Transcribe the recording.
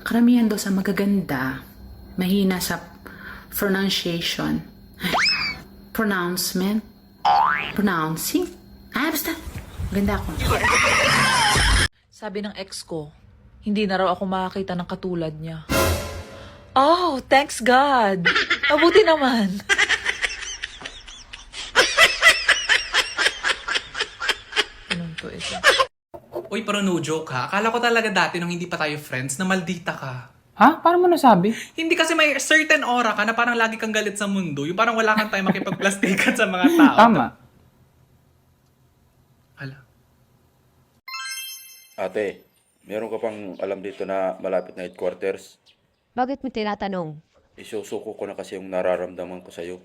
karamihan daw sa magaganda, mahina sa pronunciation. Pronouncement? Pronouncing? Basta. Ganda ako. Sabi ng ex ko, hindi na raw ako makakita ng katulad niya. Oh, thanks God! Mabuti naman. Anong to ito? Uy, pero no joke ha. Akala ko talaga dati nung hindi pa tayo friends na maldita ka. Ha? Paano mo nasabi? Hindi kasi may certain aura ka na parang lagi kang galit sa mundo. Yung parang wala kang time makipagplastikan sa mga tao. Tama. Hala. Ate, meron ka pang alam dito na malapit na headquarters? Bakit mo tinatanong? Isusuko ko na kasi yung nararamdaman ko sa'yo.